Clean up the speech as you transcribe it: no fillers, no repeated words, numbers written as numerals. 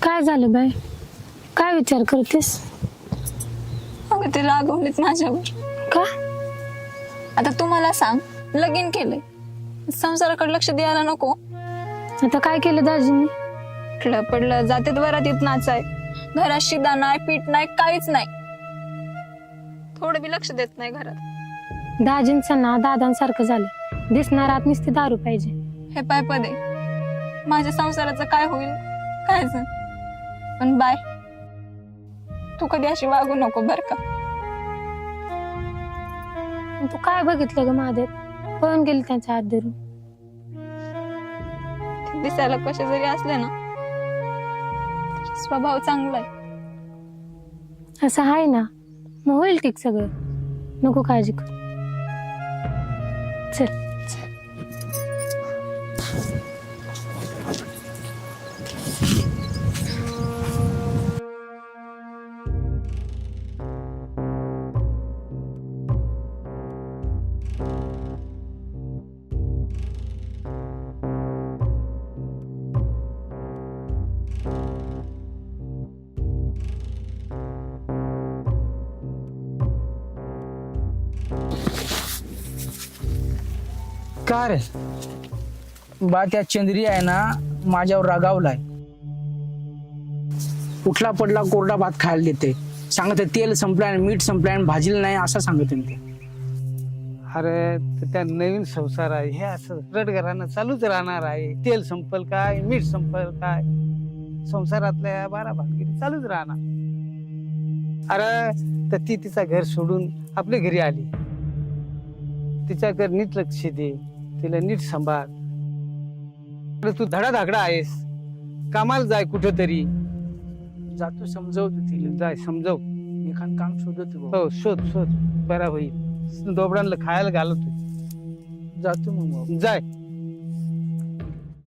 काय झालं बाई? काय विचार करतेस? अगं ते रागवलेत माझ्यावर. का? आता तू मला सांग, लगीन केलंय, संसाराकडे लक्ष द्यायला नको? आता काय केलं दाजींनी? कुठलं पडलं जातेत वरातीत नाचाय, घरात शिदा नाही, पीठ नाही, काहीच नाही. थोडं बी लक्ष देत नाही घरात. दाजींचं ना दादांसारखं झालं. दिसणार आत नुसती दारू पाहिजे. हे पाय पदे, माझ्या संसाराचं काय होईल कायच. पण बाय, तू कधी अशी वागू नको बर का. तू काय बघितलं ग महादेव? पळून गेली त्यांच्या हात धरून. ते दिसायला कसे जरी असले ना, तरी स्वभाव चांगला आहे. असं आहे ना, मग होईल ठीक सगळं. नको काळजी कर. चल. का रे बा? त्या चंद्री आहे ना माझ्यावर रागावलाय. उठला पडला कोरडा भात खायला देते. सांगते तेल संपलाय, मीठ संपलाय, भाजीला नाही असं सांगते ते. अरे त्या नवीन संसार आहे, हे असं रडगरानं चालूच राहणार आहे. तेल संपल काय, मीठ संपल काय, संसारातल्या 12 भानगिरी चालूच राहणार. अरे तर ती तिचा घर सोडून आपल्या घरी आली. तिच्याकडे नीट लक्ष दे, तिला नीट सांभाळ. तू धडाधाकडा आहेस, कामाला जाय कुठेतरी. जातो समजवतो तिला. जाय समजव. एखाद काम शोधतो. हो शोध शोध, बरा होईल. दोबडांना खायला घालतो. जातो मग. जाय.